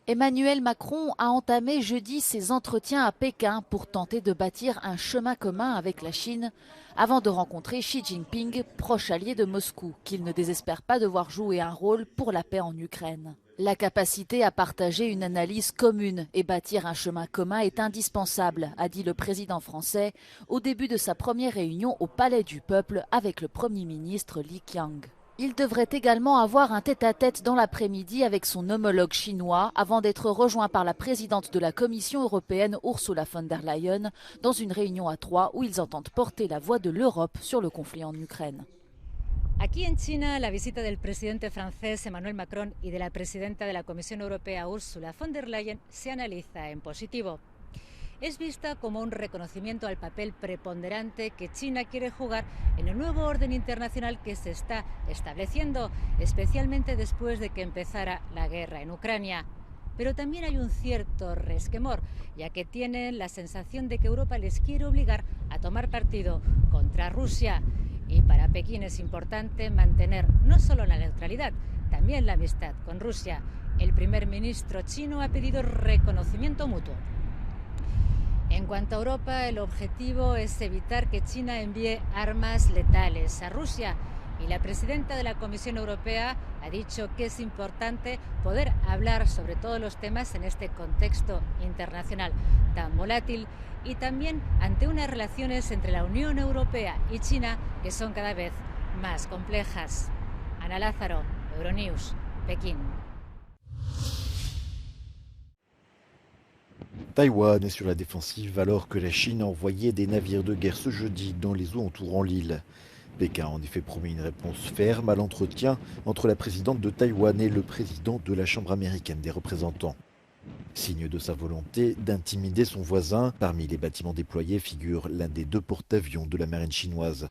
Emmanuel Macron a entamé jeudi ses entretiens à Pékin pour tenter de bâtir un chemin commun avec la Chine avant de rencontrer Xi Jinping, proche allié de Moscou, qu'il ne désespère pas devoir jouer un rôle pour la paix en Ukraine. La capacité à partager une analyse commune et bâtir un chemin commun est indispensable, a dit le président français au début de sa première réunion au Palais du Peuple avec le Premier ministre Li Qiang. Il devrait également avoir un tête-à-tête dans l'après-midi avec son homologue chinois avant d'être rejoint par la présidente de la Commission européenne Ursula von der Leyen dans une réunion à trois où ils entendent porter la voix de l'Europe sur le conflit en Ukraine. Aquí en China, la visita del presidente francés Emmanuel Macron y de la presidenta de la Comisión Europea Ursula von der Leyen se analiza en positivo. Es vista como un reconocimiento al papel preponderante que China quiere jugar en el nuevo orden internacional que se está estableciendo, especialmente después de que empezara la guerra en Ucrania. Pero también hay un cierto resquemor, ya que tienen la sensación de que Europa les quiere obligar a tomar partido contra Rusia. Y para Pekín es importante mantener no solo la neutralidad, también la amistad con Rusia. El primer ministro chino ha pedido reconocimiento mutuo. En cuanto a Europa, el objetivo es evitar que China envíe armas letales a Rusia. Y la presidenta de la Comisión Europea ha dicho que es importante poder hablar sobre todos los temas en este contexto internacional tan volátil y también ante unas relaciones entre la Unión Europea y China que son cada vez más complejas. Ana Lázaro, Euronews, Pekín. Taïwan est sur la défensive alors que la Chine a envoyé des navires de guerre ce jeudi dans les eaux entourant l'île. Pékin a en effet promis une réponse ferme à l'entretien entre la présidente de Taïwan et le président de la Chambre américaine des représentants. Signe de sa volonté d'intimider son voisin, parmi les bâtiments déployés figure l'un des deux porte-avions de la marine chinoise.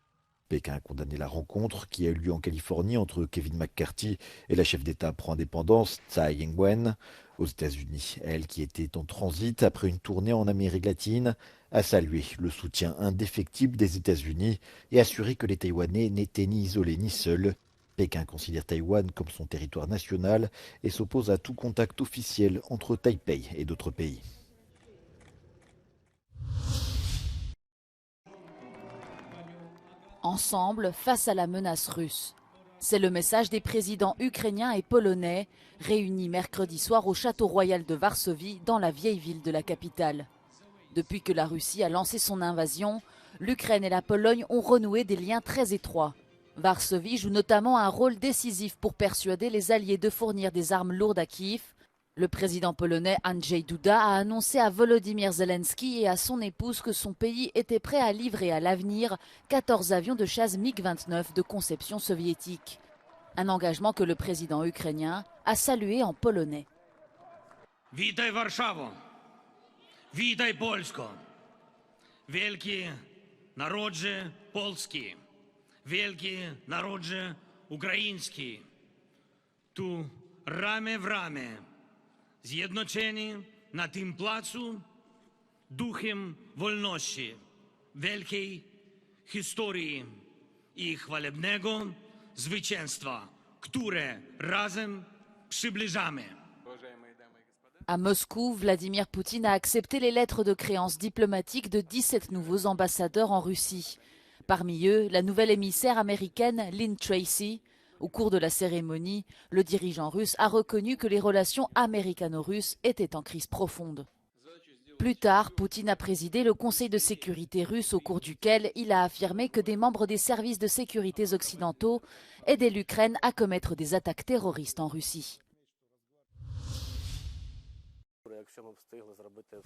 Pékin a condamné la rencontre qui a eu lieu en Californie entre Kevin McCarthy et la chef d'État pro-indépendance Tsai Ing-wen. Aux États-Unis, elle qui était en transit après une tournée en Amérique latine, a salué le soutien indéfectible des États-Unis et assuré que les Taïwanais n'étaient ni isolés ni seuls. Pékin considère Taïwan comme son territoire national et s'oppose à tout contact officiel entre Taipei et d'autres pays. Ensemble face à la menace russe. C'est le message des présidents ukrainiens et polonais réunis mercredi soir au château royal de Varsovie dans la vieille ville de la capitale. Depuis que la Russie a lancé son invasion, l'Ukraine et la Pologne ont renoué des liens très étroits. Varsovie joue notamment un rôle décisif pour persuader les alliés de fournir des armes lourdes à Kiev. Le président polonais Andrzej Duda a annoncé à Volodymyr Zelensky et à son épouse que son pays était prêt à livrer à l'avenir 14 avions de chasse MiG-29 de conception soviétique. Un engagement que le président ukrainien a salué en polonais. Witaj Warszawo, witaj Polsko, wielki narodzie polski, wielki narodzie ukraiński, tu ramię w ramię, zjednoczeni na tym placu duchem wolności, wielkiej historii i chwalebnego zwycięstwa, które razem przybliżamy. À Moscou, Vladimir Poutine a accepté les lettres de créance diplomatique de 17 nouveaux ambassadeurs en Russie. Parmi eux, la nouvelle émissaire américaine Lynn Tracy. Au cours de la cérémonie, le dirigeant russe a reconnu que les relations américano-russes étaient en crise profonde. Plus tard, Poutine a présidé le Conseil de sécurité russe au cours duquel il a affirmé que des membres des services de sécurité occidentaux aidaient l'Ukraine à commettre des attaques terroristes en Russie.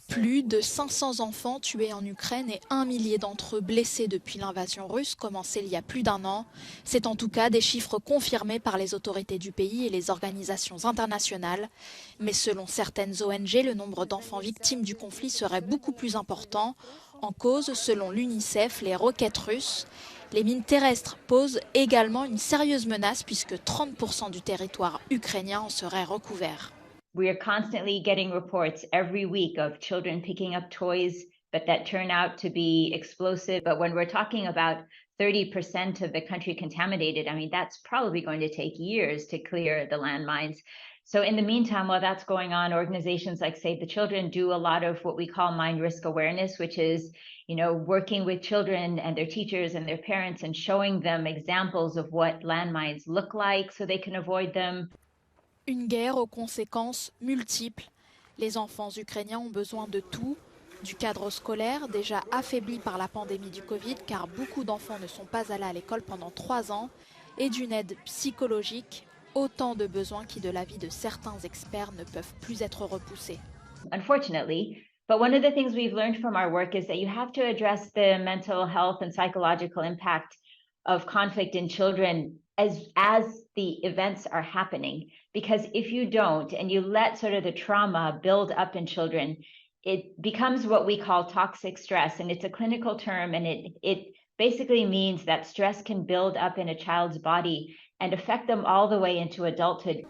Plus de 500 enfants tués en Ukraine et 1 millier d'entre eux blessés depuis l'invasion russe commencée il y a plus d'un an. C'est en tout cas des chiffres confirmés par les autorités du pays et les organisations internationales. Mais selon certaines ONG, le nombre d'enfants victimes du conflit serait beaucoup plus important. En cause, selon l'UNICEF, les roquettes russes. Les mines terrestres posent également une sérieuse menace puisque 30% du territoire ukrainien en serait recouvert. We are constantly getting reports every week of children picking up toys, but that turn out to be explosive. But when we're talking about 30% of the country contaminated, I mean, that's probably going to take years to clear the landmines. So in the meantime, while that's going on, organizations like Save the Children do a lot of what we call mind risk awareness, which is, working with children and their teachers and their parents and showing them examples of what landmines look like so they can avoid them. Une guerre aux conséquences multiples. Les enfants ukrainiens ont besoin de tout, du cadre scolaire déjà affaibli par la pandémie du Covid car beaucoup d'enfants ne sont pas allés à l'école pendant 3 ans, et d'une aide psychologique, autant de besoins qui de l'avis de certains experts ne peuvent plus être repoussés. Unfortunately, but one of the things we've learned from our work is that you have to address the mental health and psychological impact of conflict in children as the events are happening. Because if you don't, and you let sort of the trauma build up in children, it becomes what we call toxic stress. And it's a clinical term, and it basically means that stress can build up in a child's body and affect them all the way into adulthood.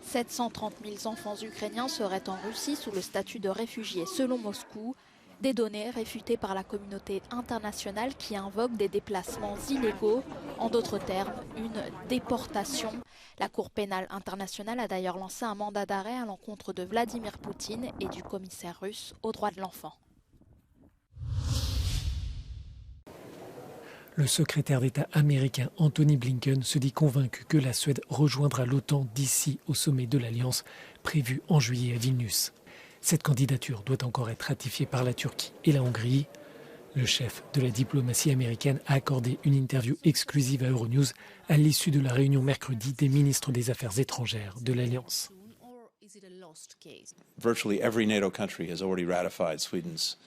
730 000 enfants ukrainiens seraient en Russie sous le statut de réfugiés selon Moscou, des données réfutées par la communauté internationale qui invoque des déplacements illégaux, en d'autres termes, une déportation. La Cour pénale internationale a d'ailleurs lancé un mandat d'arrêt à l'encontre de Vladimir Poutine et du commissaire russe aux droits de l'enfant. Le secrétaire d'État américain Anthony Blinken se dit convaincu que la Suède rejoindra l'OTAN d'ici au sommet de l'Alliance prévu en juillet à Vilnius. Cette candidature doit encore être ratifiée par la Turquie et la Hongrie. Le chef de la diplomatie américaine a accordé une interview exclusive à Euronews à l'issue de la réunion mercredi des ministres des Affaires étrangères de l'Alliance. Virtually every NATO country has already ratified Sweden's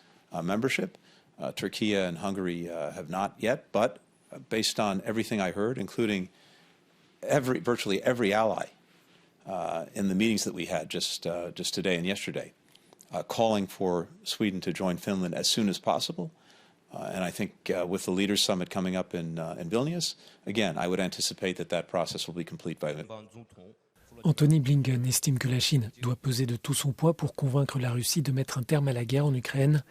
membership. Turkey and Hungary have not yet, but based on everything I heard, including virtually every ally in the meetings that we had just today and yesterday, calling for Sweden to join Finland as soon as possible. And I think with the Leaders' Summit coming up in Vilnius, again, I would anticipate that process will be complete by then. Anthony Blinken estime que la Chine doit peser de tout son poids pour convaincre la Russie de mettre un terme à la guerre en Ukraine.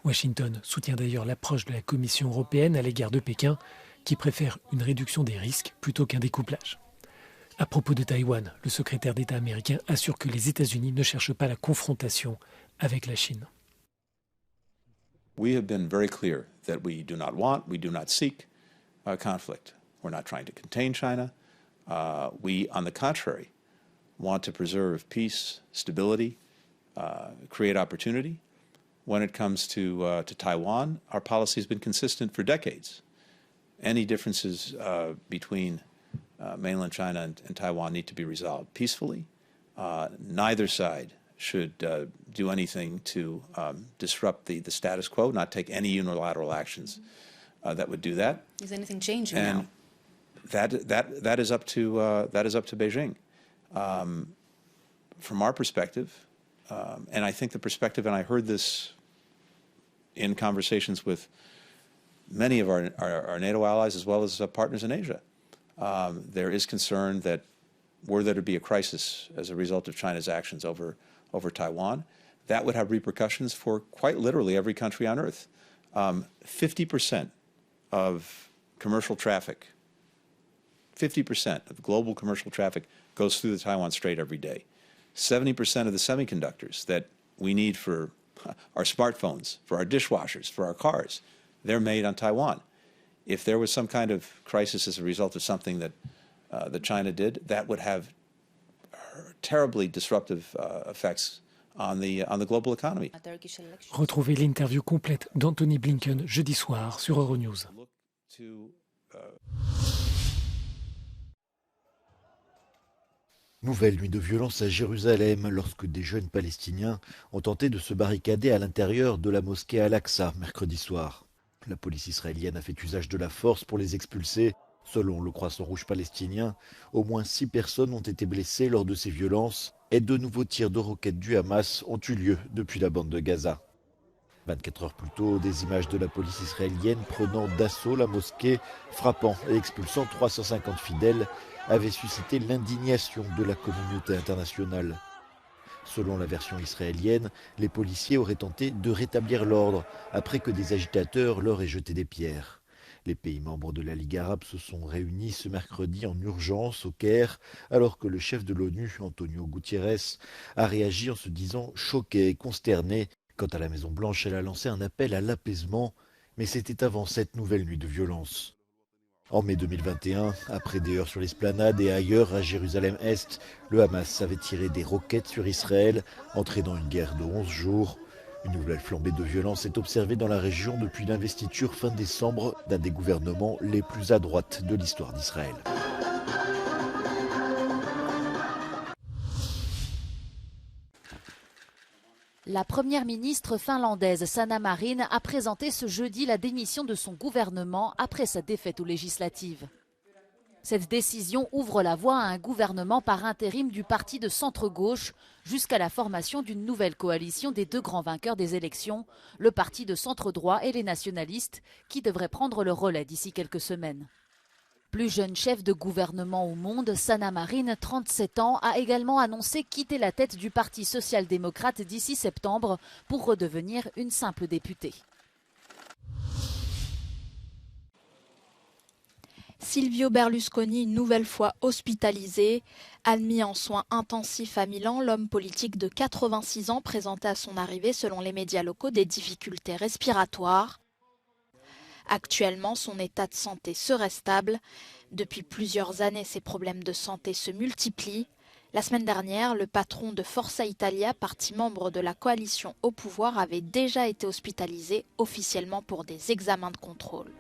Washington soutient d'ailleurs l'approche de la Commission européenne à l'égard de Pékin, qui préfère une réduction des risques plutôt qu'un découplage. À propos de Taïwan, le secrétaire d'État américain assure que les États-Unis ne cherchent pas la confrontation avec la Chine. We have been very clear that we do not seek conflict. We're not trying to contain China. We, on the contrary, want to preserve peace, stability, create opportunity. When it comes to Taiwan, our policy has been consistent for decades. Any differences between mainland China and Taiwan need to be resolved peacefully. Neither side should do anything to disrupt the status quo, not take any unilateral actions that would do that. Is anything changing now? That is up to Beijing. From our perspective, and I think the perspective, and I heard this in conversations with many of our NATO allies as well as partners in Asia, there is concern that were there to be a crisis as a result of China's actions over Taiwan, that would have repercussions for quite literally every country on Earth. 50% of commercial traffic, 50% of global commercial traffic goes through the Taiwan Strait every day. 70% of the semiconductors that we need for our smartphones, for our dishwashers, for our cars, they're made on Taiwan. If there was some kind of crisis as a result of something that China did, that would have terribly disruptive effects on the global economy. Retrouvez l'interview complète d'Anthony Blinken jeudi soir sur Euronews. Nouvelle nuit de violence à Jérusalem lorsque des jeunes Palestiniens ont tenté de se barricader à l'intérieur de la mosquée Al-Aqsa mercredi soir. La police israélienne a fait usage de la force pour les expulser. Selon le Croissant Rouge palestinien, au moins 6 personnes ont été blessées lors de ces violences et de nouveaux tirs de roquettes du Hamas ont eu lieu depuis la bande de Gaza. 24 heures plus tôt, des images de la police israélienne prenant d'assaut la mosquée, frappant et expulsant 350 fidèles avaient suscité l'indignation de la communauté internationale. Selon la version israélienne, les policiers auraient tenté de rétablir l'ordre après que des agitateurs leur aient jeté des pierres. Les pays membres de la Ligue arabe se sont réunis ce mercredi en urgence au Caire, alors que le chef de l'ONU, Antonio Guterres, a réagi en se disant choqué et consterné. Quant à la Maison-Blanche, elle a lancé un appel à l'apaisement, mais c'était avant cette nouvelle nuit de violence. En mai 2021, après des heures sur l'esplanade et ailleurs à Jérusalem-Est, le Hamas avait tiré des roquettes sur Israël, entraînant une guerre de 11 jours. Une nouvelle flambée de violence est observée dans la région depuis l'investiture fin décembre d'un des gouvernements les plus à droite de l'histoire d'Israël. La première ministre finlandaise Sanna Marin a présenté ce jeudi la démission de son gouvernement après sa défaite aux législatives. Cette décision ouvre la voie à un gouvernement par intérim du parti de centre-gauche jusqu'à la formation d'une nouvelle coalition des deux grands vainqueurs des élections, le parti de centre-droit et les nationalistes, qui devraient prendre le relais d'ici quelques semaines. Plus jeune chef de gouvernement au monde, Sanna Marin, 37 ans, a également annoncé quitter la tête du Parti social-démocrate d'ici septembre pour redevenir une simple députée. Silvio Berlusconi, une nouvelle fois hospitalisé. Admis en soins intensifs à Milan, l'homme politique de 86 ans présentait à son arrivée, selon les médias locaux, des difficultés respiratoires. Actuellement, son état de santé serait stable. Depuis plusieurs années, ses problèmes de santé se multiplient. La semaine dernière, le patron de Forza Italia, parti membre de la coalition au pouvoir, avait déjà été hospitalisé officiellement pour des examens de contrôle.